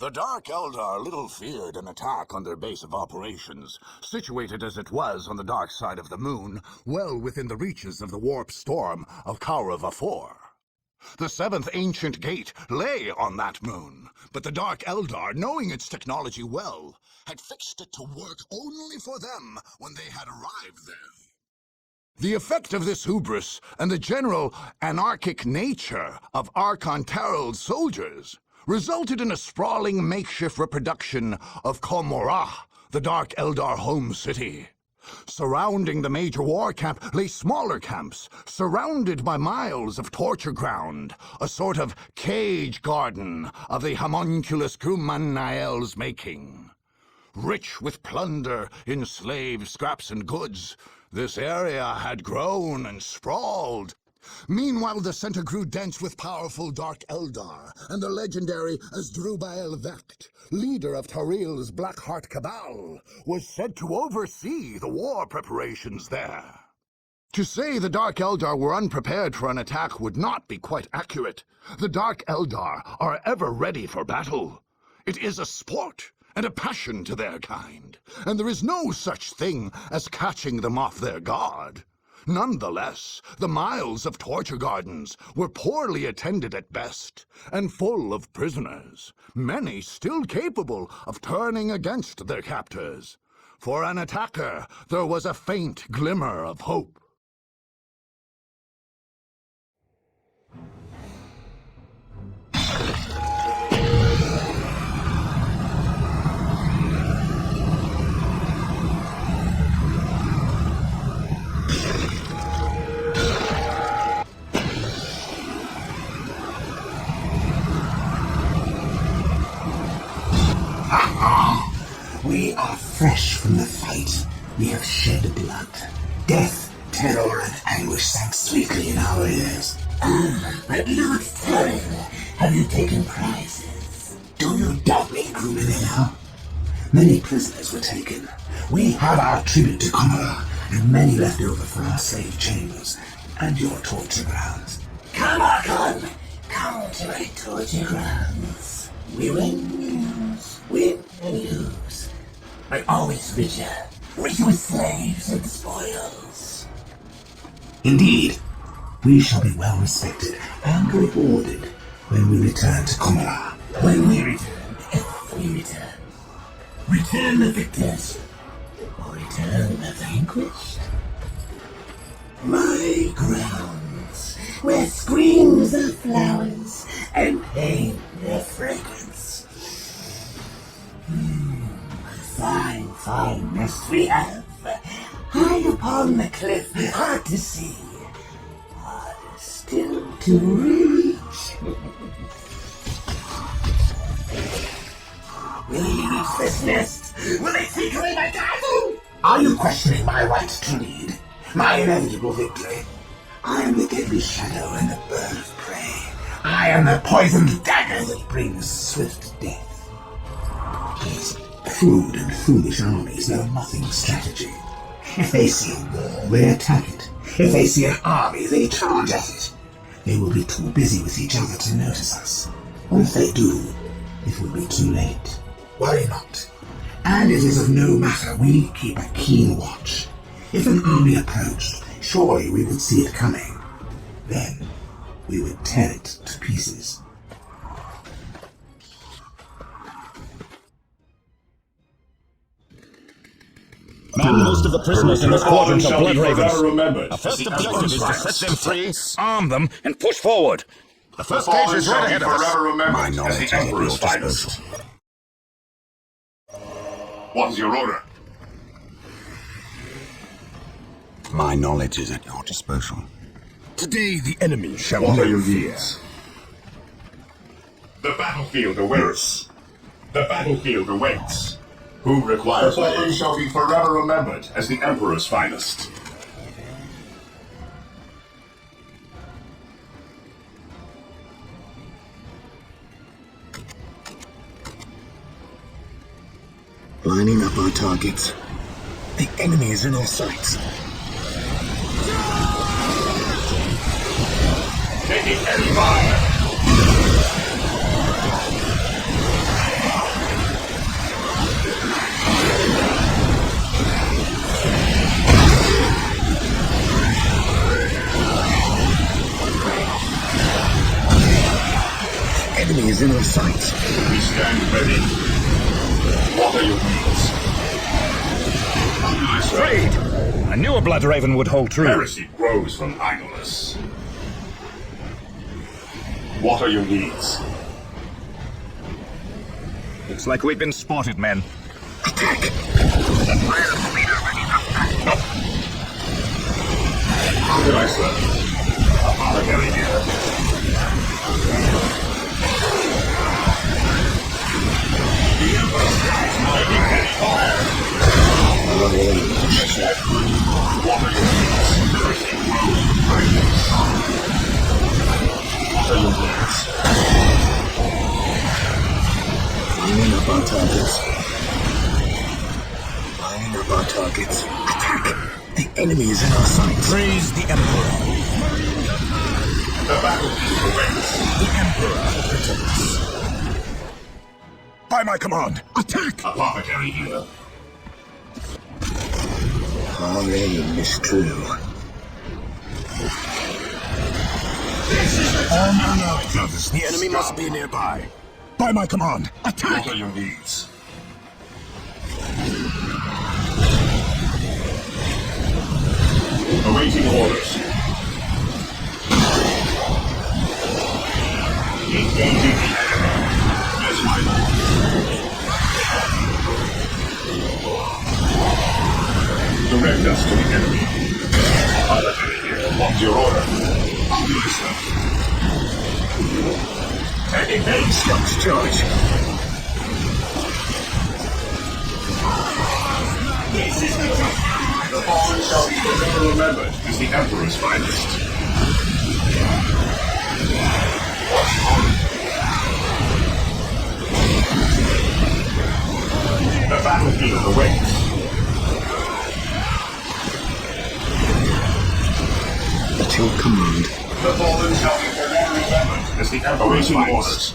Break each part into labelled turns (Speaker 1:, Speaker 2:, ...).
Speaker 1: The Dark Eldar little feared an attack on their base of operations, situated as it was on the dark side of the moon, well within the reaches of the warp storm of Kaurava IV. The seventh ancient gate lay on that moon, but the Dark Eldar, knowing its technology well, had fixed it to work only for them when they had arrived there. The effect of this hubris and the general anarchic nature of Archon Tarrel's soldiers resulted in a sprawling makeshift reproduction of Komorah, the Dark Eldar home city. Surrounding the major war camp lay smaller camps, surrounded by miles of torture ground, a sort of cage garden of the homunculus Kumanael's making. Rich with plunder, enslaved scraps and goods, this area had grown and sprawled. Meanwhile, the center grew dense with powerful Dark Eldar, and the legendary Asdrubal Vect, leader of Taril's Blackheart Cabal, was said to oversee the war preparations there. To say the Dark Eldar were unprepared for an attack would not be quite accurate. The Dark Eldar are ever ready for battle. It is a sport and a passion to their kind, and there is no such thing as catching them off their guard. Nonetheless, the miles of torture gardens were poorly attended at best, and full of prisoners, many still capable of turning against their captors. For an attacker, there was a faint glimmer of hope.
Speaker 2: We are fresh from the fight. We have shed blood. Death, terror, and anguish sank sweetly in our ears. But Lord Terror, have you taken prizes? Do you doubt me, crewmen now? Many prisoners were taken. We have our tribute to Komorah, and many left over for our slave chambers and your torture grounds. Come, Archon! Come to my torture grounds. We win and lose, but always richer, with slaves and spoils. Indeed, we shall be well respected and rewarded when we return to Komorah. When we return, if we return. Return the victors, or return the vanquished. My grounds, where screams are flowers and pain their fragrance. Fine nest we have. High upon the cliff, hard to see, harder still to reach. Will you use this nest? Will they take away my castle? Are you questioning my right to lead? My inevitable victory? I am the deadly shadow and the bird of prey. I am the poisoned dagger that brings swift death. These crude and foolish armies know nothing of strategy. If they see a wall, they attack it. If they see an army, they charge at it. They will be too busy with each other to notice us. Or if they do, it will be too late. Worry not. And it is of no matter, we keep a keen watch. If an army approached, surely we would see it coming. Then we would tear it to pieces.
Speaker 3: Man most of the prisoners in this quadrant are blood ravens. Our first objective is to set them free, arm them, and push forward. The first cage is right ahead of us.
Speaker 2: My knowledge is at your disposal.
Speaker 4: What is your order?
Speaker 2: My knowledge is at your disposal.
Speaker 3: Today the enemy shall
Speaker 4: What
Speaker 3: know
Speaker 4: are your
Speaker 3: fear.
Speaker 4: needs? The battlefield awaits. The battlefield awaits. Who requires the fallen shall be forever remembered as the Emperor's finest.
Speaker 2: Lining up our targets. The enemy is in our sights.
Speaker 4: Taking heavy fire!
Speaker 2: is in our sights.
Speaker 4: We stand ready. What are your needs?
Speaker 3: Afraid! I knew a Blood Raven would hold true.
Speaker 4: Heresy grows from idleness. What are your needs?
Speaker 3: Looks like we've been spotted, men.
Speaker 2: Attack!
Speaker 4: How did I serve? Apothecary here. The Emperor strikes my heavy fire. What are your needs? Heresy grows from idleness. What are your needs?
Speaker 2: Lining up our targets. Lining up our targets. Attack! The enemy is in our sights.
Speaker 3: Praise the Emperor.
Speaker 4: The battlefield awaits.
Speaker 3: The Emperor protects. By my command, attack!
Speaker 4: Apothecary here.
Speaker 2: Our aim is true.
Speaker 3: Armor now. The enemy must be nearby. By my command, attack!
Speaker 4: What are your needs? Awaiting orders. Engaging the enemy. Yes, my lord. Direct us to the enemy. Apothecary here. What's your order? I'll do this stuff. Taking base.
Speaker 2: Scouts charge.
Speaker 4: This is the fallen shall be forever remembered as the Emperor's finest. The battlefield awaits.
Speaker 2: At your command.
Speaker 4: The fallen shall be forever remembered as the Emperor's finest.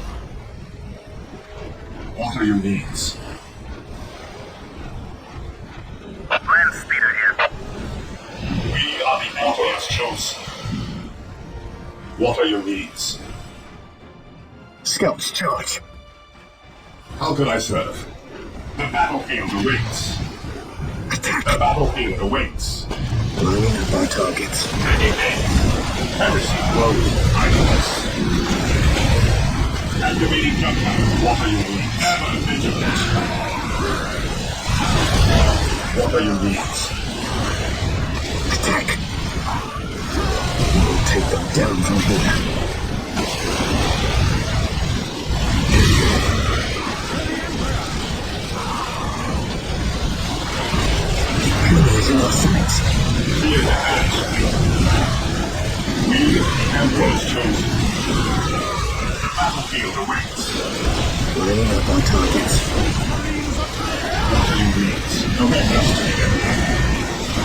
Speaker 4: What are your needs?
Speaker 5: Land speeder here.
Speaker 4: We are the Emperor's chosen. What are your needs?
Speaker 2: Scouts charge.
Speaker 4: How can I serve? The battlefield awaits.
Speaker 2: Attack!
Speaker 4: The battlefield awaits.
Speaker 2: Lining up our targets.
Speaker 4: Heresy grows from idleness. Activating jump power. What are your needs? Ever vigilant. What are your needs?
Speaker 2: Attack! We'll take them down from here. The enemy is in our sights.
Speaker 4: Fear the heresy. We are the Emperor's chosen. The battlefield awaits.
Speaker 2: Lining up our targets.
Speaker 4: What are your needs? Direct us to the enemy.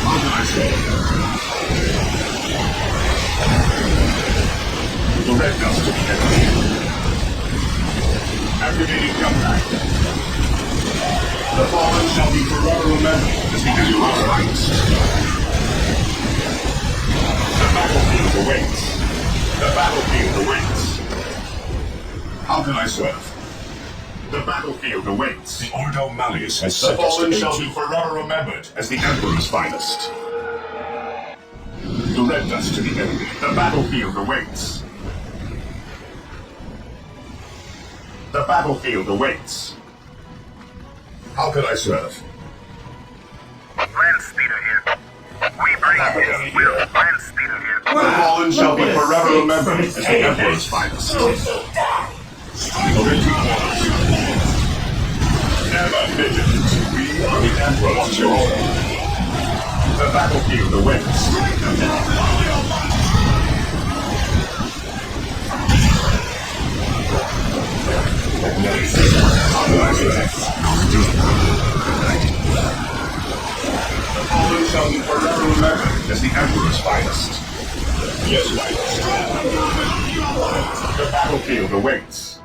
Speaker 4: How can I say? Direct us to the enemy. Activating jump pack. The fallen shall be forever remembered as the Emperor's finest. The battlefield awaits. The battlefield awaits. How can I serve? The battlefield awaits. The Ordo Malleus has the fallen shall be forever remembered as the Emperor's finest. Direct us to the enemy. The battlefield awaits. The battlefield awaits. How can I serve?
Speaker 5: Land speeder here. We bring his will. Land speeder here.
Speaker 4: The fallen shall be forever remembered as the Emperor's finest. Awaiting orders. Ever vigilant. We are the Emperor's chosen. The battlefield awaits. The fallen shall be forever remembered as the Emperor's finest. Yes, finest. The battlefield awaits.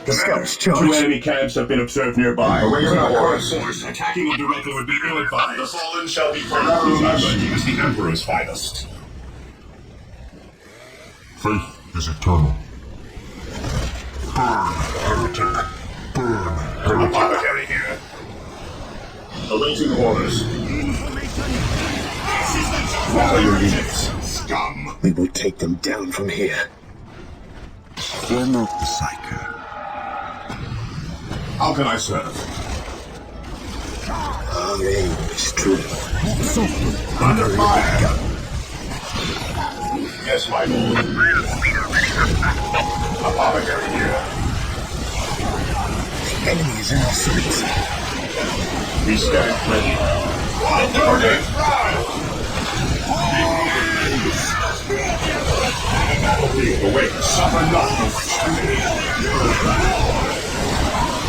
Speaker 2: The scouts
Speaker 4: Two
Speaker 2: charge.
Speaker 4: enemy camps have been observed nearby. Awaiting orders. Attacking them directly would be ill-advised. The fallen shall be forever remembered as the Emperor's finest.
Speaker 6: Faith is eternal.
Speaker 4: Apothecary here. Awaiting orders. What are your needs? Scum.
Speaker 2: We will take them down from here.
Speaker 1: Fear not the Psyker.
Speaker 4: How can I serve?
Speaker 2: Our aim is true.
Speaker 4: Under fire! Yes, my lord. Apothecary here.
Speaker 2: The enemy is in our sights.
Speaker 4: We stand ready. Authority! The battlefield awaits. Suffer not the witch to me.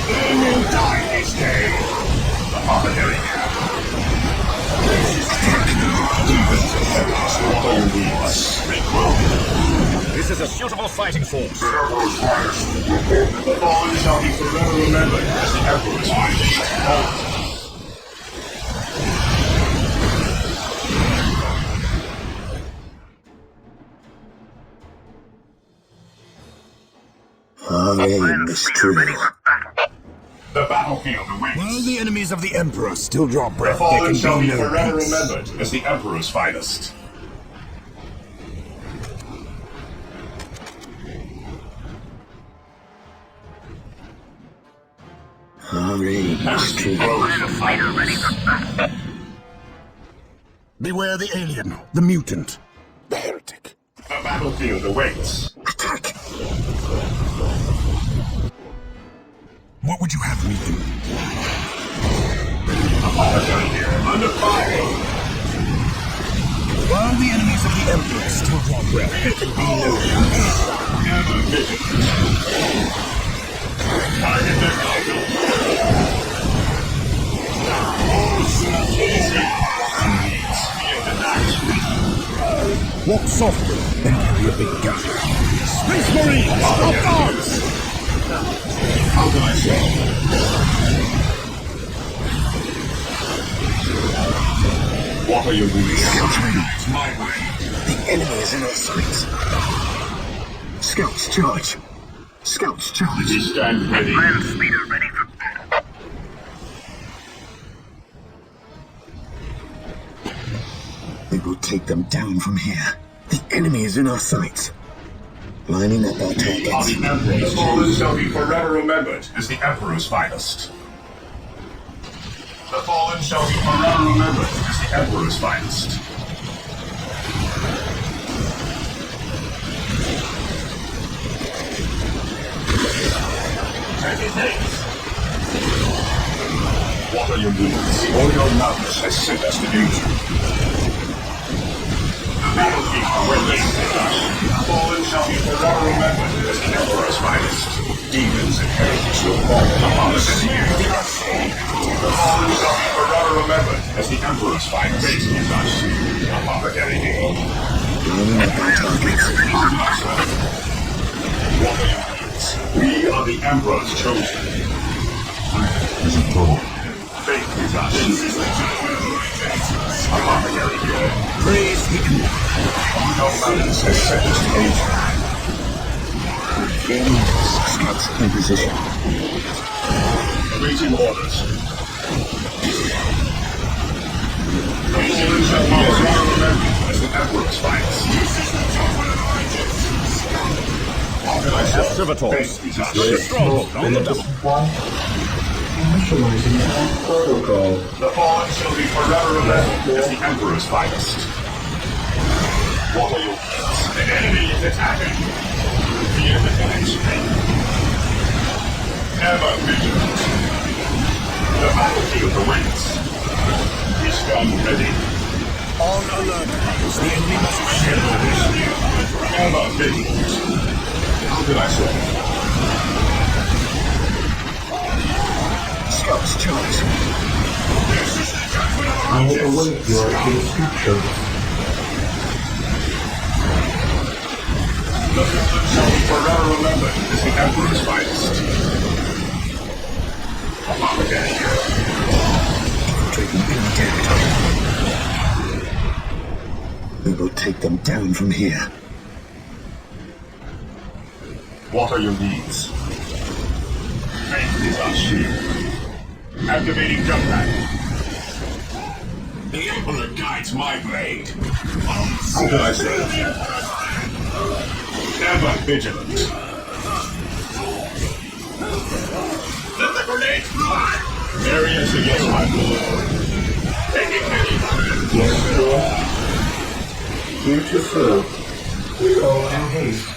Speaker 4: They will die this day. Apothecary here.
Speaker 3: This is a suitable fighting force.
Speaker 4: The fallen shall be forever remembered as the Emperor's finest.
Speaker 2: Our aim is true.
Speaker 4: The battlefield awaits.
Speaker 1: While the enemies of the Emperor still draw
Speaker 4: The
Speaker 1: breath, there
Speaker 4: fallen
Speaker 1: can
Speaker 4: shall
Speaker 1: be
Speaker 4: be
Speaker 1: no
Speaker 4: forever
Speaker 1: peace.
Speaker 4: remembered as the Emperor's finest.
Speaker 2: Our aim is true.
Speaker 1: Beware the alien, the mutant, the heretic.
Speaker 4: The battlefield awaits.
Speaker 2: Attack!
Speaker 1: What would you have me do?
Speaker 4: Apothecary here. Under fire.
Speaker 1: While the enemies of the Emperor still draw breath, there can be no peace.
Speaker 4: Ever vigilant. Target their culture.
Speaker 1: Walk softly and carry a big gun. Space Marines, advance!
Speaker 4: How can I say? What are your needs? My way.
Speaker 2: The enemy is in our sights. Scouts charge. Scouts charge.
Speaker 4: We stand ready.
Speaker 5: Land speeder ready for battle.
Speaker 2: We will take them down from here. The enemy is in our sights. Lining up our
Speaker 4: On
Speaker 2: targets.
Speaker 4: the Emperor, the fallen shall be forever remembered as the Emperor's finest. The fallen shall be forever remembered as the Emperor's finest. What are your needs? All your madness has sent us to danger. The battlefield awaits. The fallen shall be forever remembered as the Emperor's finest. Demons and heretics will fall upon us in the year. The fallen shall be forever remembered as the Emperor's finest. Face is us. Apothecary here.
Speaker 2: Lining up our targets.
Speaker 4: What are your needs? We are the Emperor's chosen. Faith is us. Apothecary here.
Speaker 1: Praise the Emperor.
Speaker 4: No mountains has set us to danger.
Speaker 2: Scouts in position.
Speaker 4: Awaiting orders. The fallen shall be forever remembered as the Emperor's finest. How can I serve?
Speaker 3: Servitor.
Speaker 4: Faith is us.
Speaker 3: Stronghold on the double.
Speaker 6: Initializing protocol.
Speaker 4: The fallen shall be forever remembered as the Emperor's finest. What are your needs? The enemy is attacking. Fear the enemy. Ever vigilant. The battlefield awaits. We stand ready.
Speaker 1: On alert, the enemy must share.
Speaker 4: Ever vigilant. How can I serve?
Speaker 2: Scouts charge.
Speaker 6: I await your instructions.
Speaker 4: The fallen shall be forever remembered as the Emperor's finest. Apothecary here.
Speaker 2: Infantry being territory. We will take them down from here.
Speaker 4: What are your needs? is our shield. Activating jump pack. The Emperor guides my blade. How can I say? Ever vigilant. Let the grenade fly! Area to yes, my lord. Taking many.
Speaker 6: Yes, sir. Here to serve. With all in haste.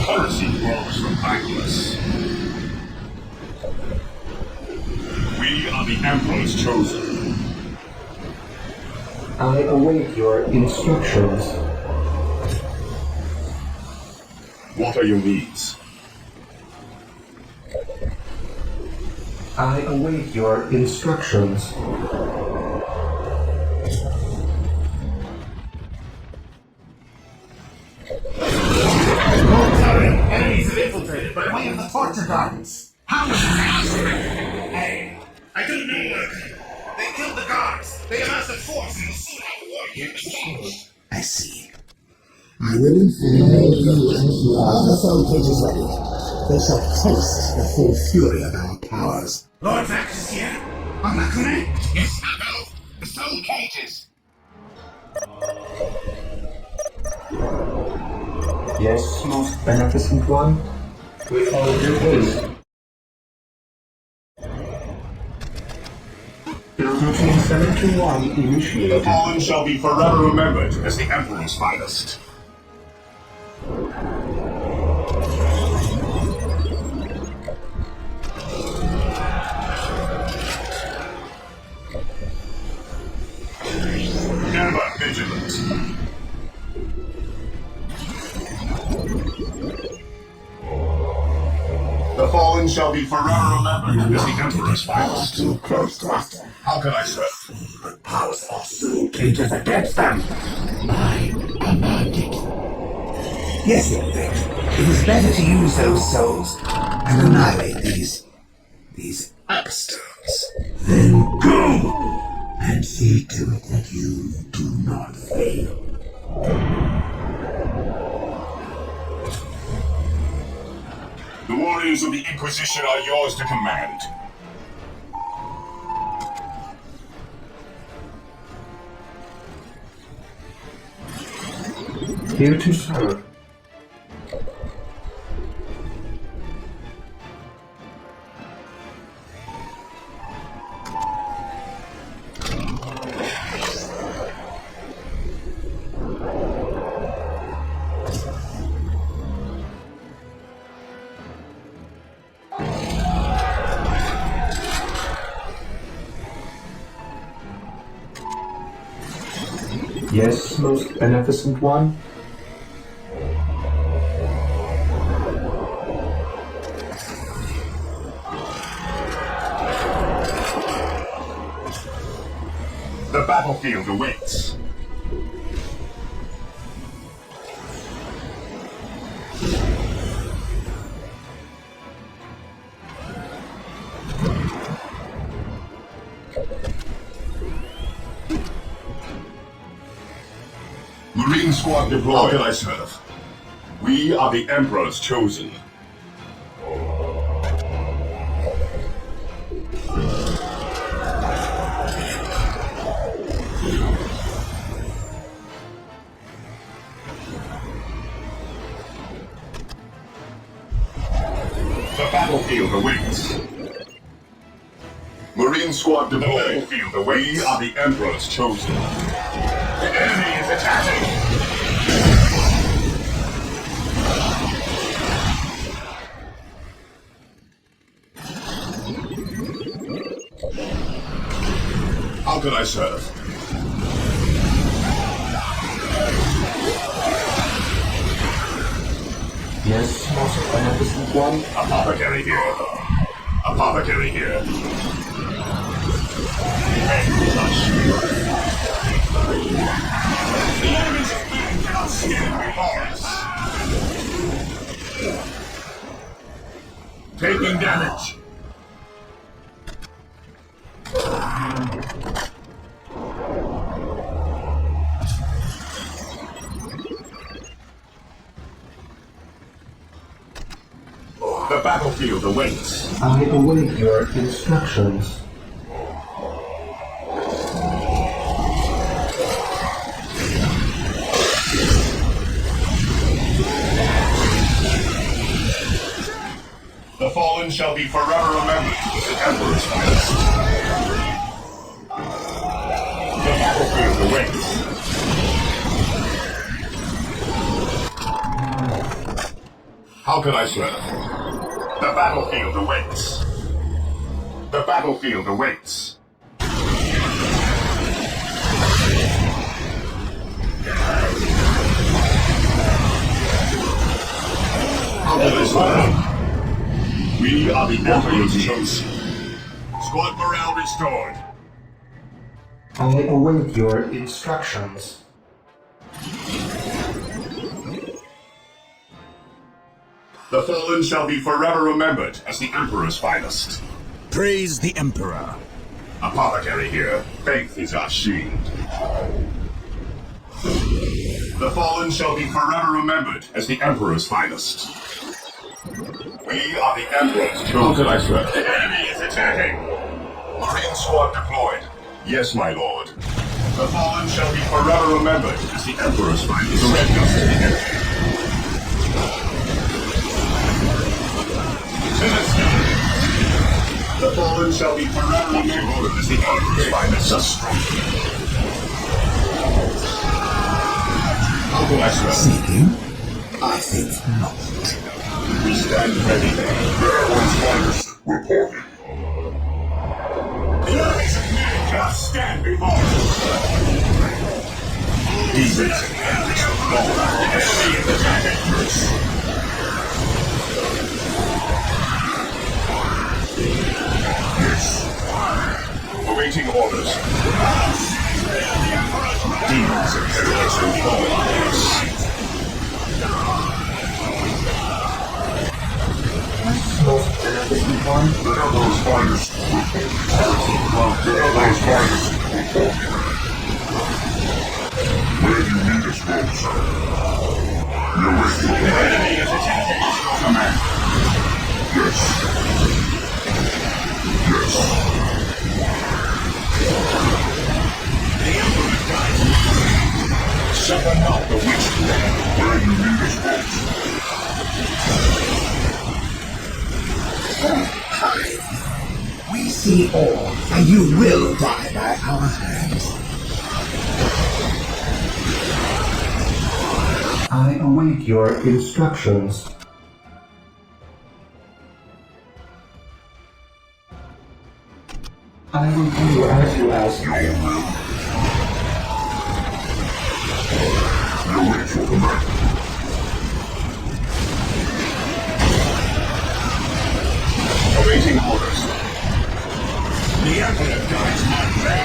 Speaker 4: Policy grows from backless. We are the Emperor's chosen.
Speaker 6: I await your instructions.
Speaker 4: What are your needs?
Speaker 6: I await your instructions.
Speaker 2: Enemies have infiltrated by way of the torture gardens. How is that? Hey, I didn't know. They killed the guards. They amassed a force in the Soulstorm warriors. I see.
Speaker 7: I will inform all humans who are the soul cages ready. They shall taste the full fury of our powers.
Speaker 2: Lord Vax is here? On Lacunae? Yes, Shadow. The soul cages.
Speaker 6: Yes, most beneficent one. With all due haste. Build routine 721
Speaker 4: The
Speaker 6: initiated.
Speaker 4: fallen shall be forever remembered as the Emperor's finest. Ever vigilant. The fallen shall be forever remembered as the Emperor's finest.
Speaker 2: Too close to us.
Speaker 4: How can I serve?
Speaker 2: Powers of soul cages against them. I command it. Yes, Lord Vax. It is better to use those souls and annihilate these upstarts. Then go and see to it that you do not fail.
Speaker 4: The warriors of the Inquisition are yours to command.
Speaker 6: Here to serve. Yes, most beneficent one.
Speaker 4: The battlefield awaits. Marine squad deployed. How can I serve? We are the Emperor's chosen. The battlefield awaits. Marine squad deployed. The battlefield awaits. We are the Emperor's chosen. The enemy is attacking! How can I serve?
Speaker 6: Yes, most beneficent one.
Speaker 4: Apothecary here. Apothecary here. The enemy's attack cannot stand before us. Taking damage. The battlefield awaits.
Speaker 6: I await your instructions.
Speaker 4: The fallen shall be forever remembered as the Emperor's finest. The battlefield awaits. How can I serve? The battlefield awaits. The battlefield awaits. How can I serve? We are the Emperor's chosen. Squad morale restored.
Speaker 6: I await your instructions.
Speaker 4: The fallen shall be forever remembered as the Emperor's finest.
Speaker 3: Praise the Emperor.
Speaker 4: Apothecary here. Faith is our shield. The fallen shall be forever remembered as the Emperor's finest. We are the Emperor's chosen. How can I serve? The enemy is attacking. Marine squad deployed. Yes, my lord. The fallen shall be forever remembered as the Emperor's finest. The red dust is the enemy. The fallen shall be forever remembered as the Emperor's finest. How can I serve?
Speaker 7: Sneaking? I think not.
Speaker 4: We stand ready. Everyone's finest reporting. The enemies of men cannot stand before us. Demons and enemies of God. The enemy is attacking. Yes. Awaiting orders. Demons and enemies of God.
Speaker 6: Most beneficent one.
Speaker 4: The Emperor's finest. The Emperor's finest. Where do you need us, folks? You're with me. The enemy is attacking. Command. Yes. Yes. The Emperor dies. Suffer not the witch. Where do you need us, folks?
Speaker 7: We see all, and you will die by our hands.
Speaker 6: I await your instructions. I will do as you ask.
Speaker 4: You're ready for command. Awaiting orders. The Emperor guides my way.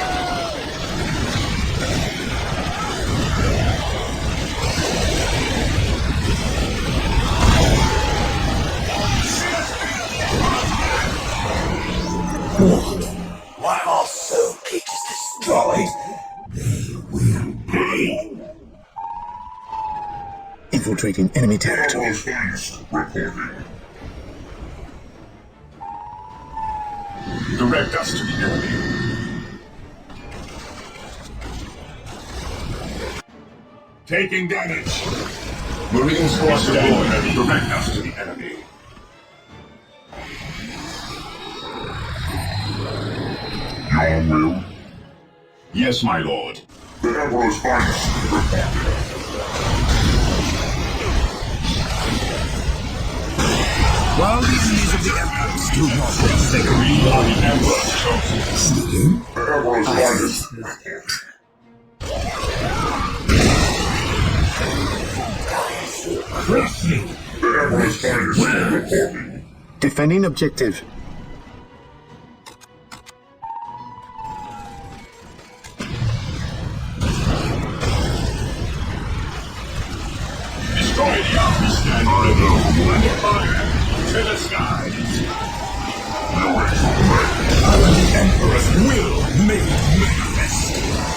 Speaker 7: While our soul cage is destroyed, they will pay. Infiltrating enemy territory.
Speaker 4: Emperor's finest reporting. Direct us to the enemy. Taking damage. Marine squad deployed. Direct us to the enemy. Your will? Yes, my lord. The Emperor's finest reporting.
Speaker 3: While the enemies of the Emperor do not forsake me,
Speaker 4: We are the Emperor's chosen.
Speaker 7: Sneaking?
Speaker 4: The Emperor's finest reporting. The Emperor's finest reporting.
Speaker 7: Defending objective.
Speaker 4: Destroy the outposts. Stand ready. Under fire. To the skies. The Emperor's will made manifest.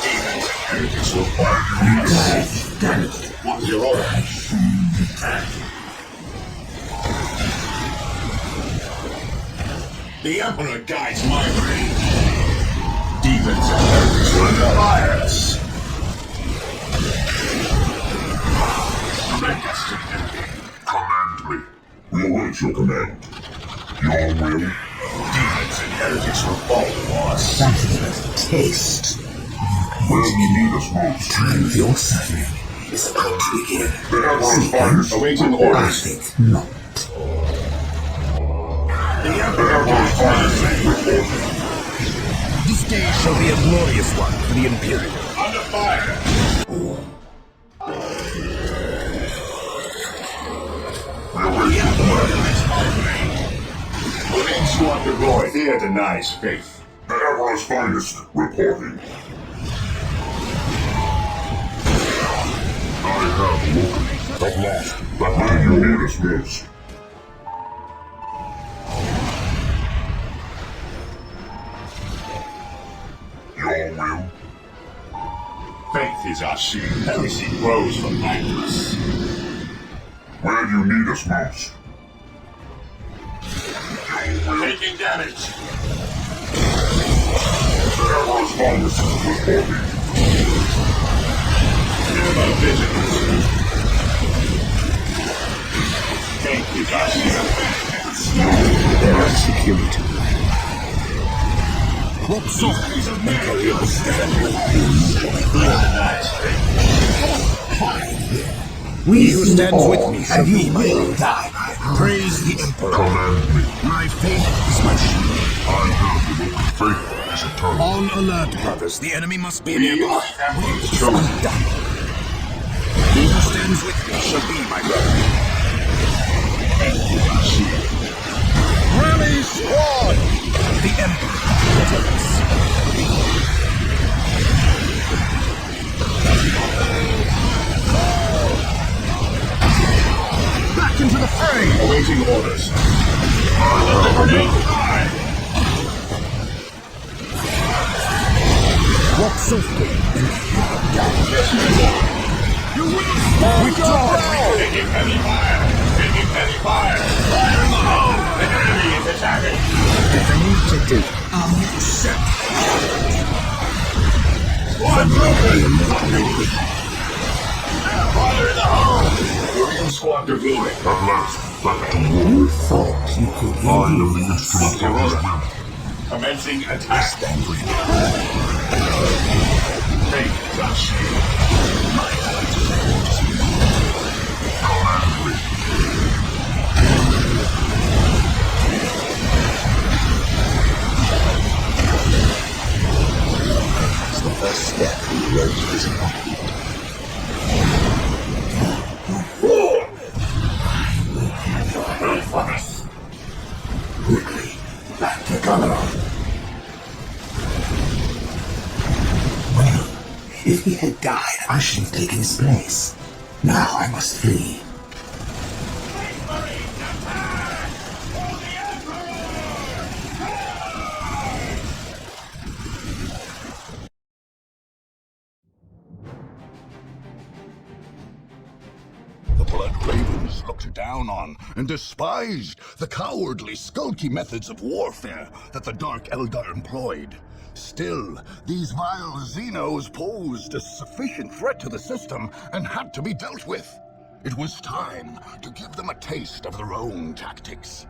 Speaker 4: Demons and heretics will find us.
Speaker 7: Damn it.
Speaker 4: What's your order? The Emperor guides my rage. Demons and heretics are under fires. Make us to enemy. Command me. We await your command. Your will? Demons and heretics will fall for us.
Speaker 2: Something of a taste.
Speaker 4: Where do you need us most?
Speaker 2: Time of your suffering is about to begin.
Speaker 4: The Emperor's fires awaiting
Speaker 2: I
Speaker 4: orders.
Speaker 2: think not.
Speaker 4: The Emperor's fires reporting.
Speaker 3: This day shall be a glorious one for the Imperium.
Speaker 4: Under fire. Within squander glory, fear denies faith. The Emperor's finest reporting. I have looked, at last, that man you need us most. Your will? Faith is our shield. Heresy grows from madness. Where do you need us most? Taking damage. The Emperor's finest reporting. Never vigilance. Faith is our shield.
Speaker 3: There is security. What's up?
Speaker 2: We
Speaker 3: who stands with me shall
Speaker 2: and
Speaker 3: be
Speaker 2: he
Speaker 3: my
Speaker 2: will
Speaker 3: God.
Speaker 2: die by our
Speaker 3: Praise the Emperor.
Speaker 4: Command me.
Speaker 3: My faith is my shield.
Speaker 4: I have the look. Faith is eternal.
Speaker 3: On alert, brothers. The enemy must be
Speaker 4: We
Speaker 3: nearby.
Speaker 4: are Emperor's chosen.
Speaker 3: He who stands with me shall be my brother.
Speaker 4: Faith is our shield.
Speaker 3: Rally squad! The Emperor protects. Back into the fray!
Speaker 4: Awaiting orders.
Speaker 3: Walk softly and hear down. You will stand your ground!
Speaker 4: Taking heavy fire! Taking heavy fire! Fire in the hole! The enemy is attacking!
Speaker 3: Defending objective. Set.
Speaker 4: One broken! Fire in the hole! Marine squad deployed. At last, back to war.
Speaker 2: You thought you could
Speaker 4: I am the instrument of his will. Commencing attack.
Speaker 3: Stand ready.
Speaker 4: Take the shield. My heart holds you. Command me.
Speaker 3: It's the first step in the road to this complete.
Speaker 2: quickly back to Talos. Well, if he had died, I should have taken his place. Now I must flee.
Speaker 1: The Blood Ravens looked down on and despised the cowardly, skulky methods of warfare that the Dark Eldar employed. Still, these vile Xenos posed a sufficient threat to the system and had to be dealt with. It was time to give them a taste of their own tactics.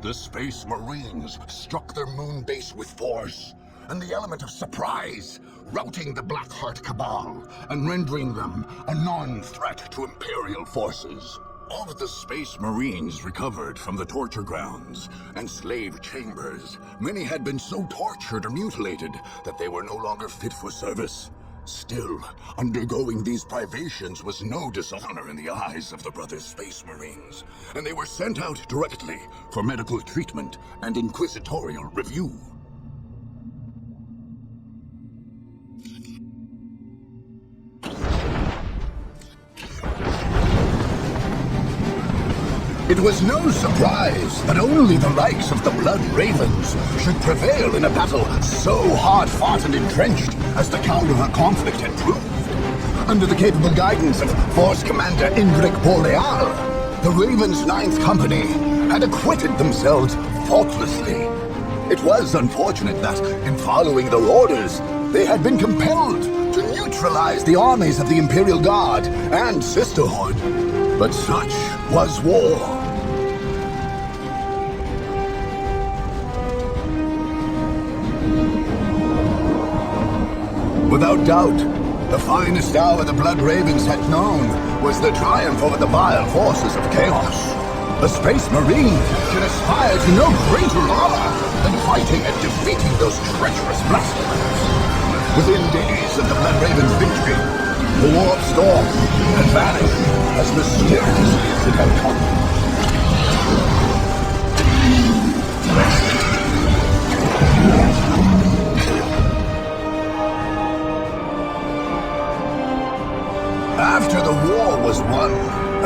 Speaker 1: The Space Marines struck their moon base with force, and the element of surprise, routing the Blackheart Cabal and rendering them a non-threat to Imperial forces. Of the Space Marines recovered from the torture grounds and slave chambers, many had been so tortured or mutilated that they were no longer fit for service. Still, undergoing these privations was no dishonor in the eyes of the Brothers Space Marines, and they were sent out directly for medical treatment and inquisitorial review. It was no surprise that only the likes of the Blood Ravens should prevail in a battle so hard-fought and entrenched as the Caldera conflict had proved. Under the capable guidance of Force Commander Indrik Boreal, the Ravens' 9th Company had acquitted themselves faultlessly. It was unfortunate that, in following their orders, they had been compelled to neutralize the armies of the Imperial Guard and Sisterhood. But such was war. Without doubt, the finest hour the Blood Ravens had known was the triumph over the vile forces of chaos. A Space Marine can aspire to no greater honor than fighting and defeating those treacherous blasphemers. Within days of the Blood Ravens' victory, the Warp Storm had vanished as mysteriously as it had come. After the war was won,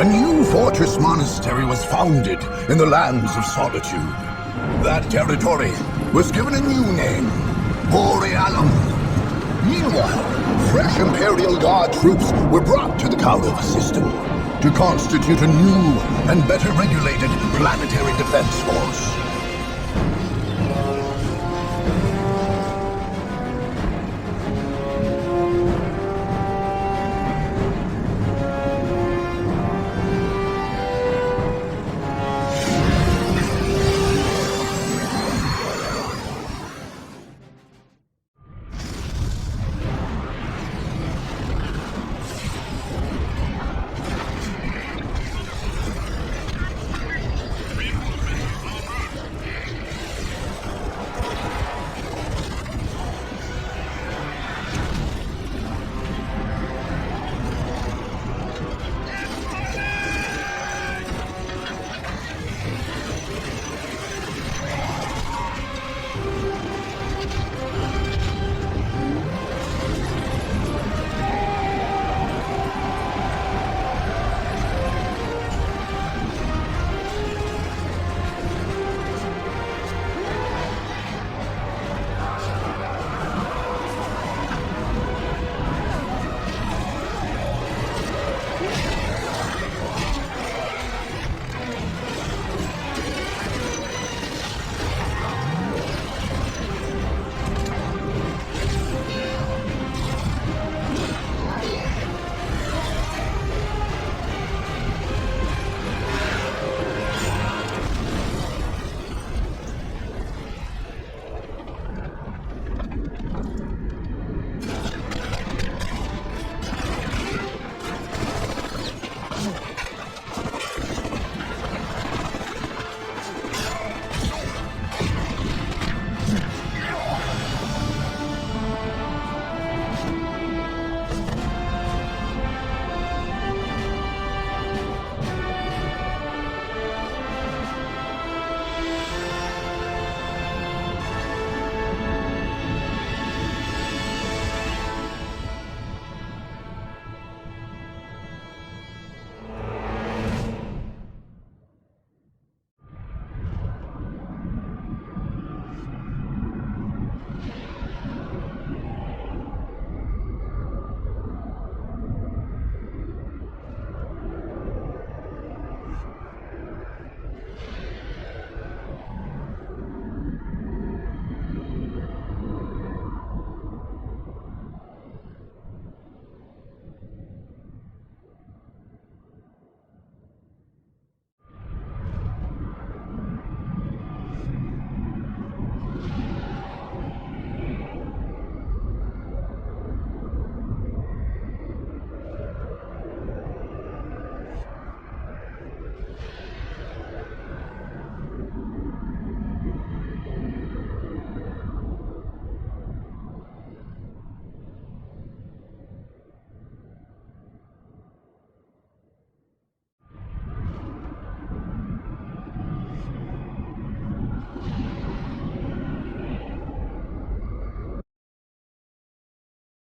Speaker 1: a new fortress monastery was founded in the lands of solitude. That territory was given a new name, Borealum. Meanwhile, fresh Imperial Guard troops were brought to the Kaurava system to constitute a new and better regulated planetary defense force.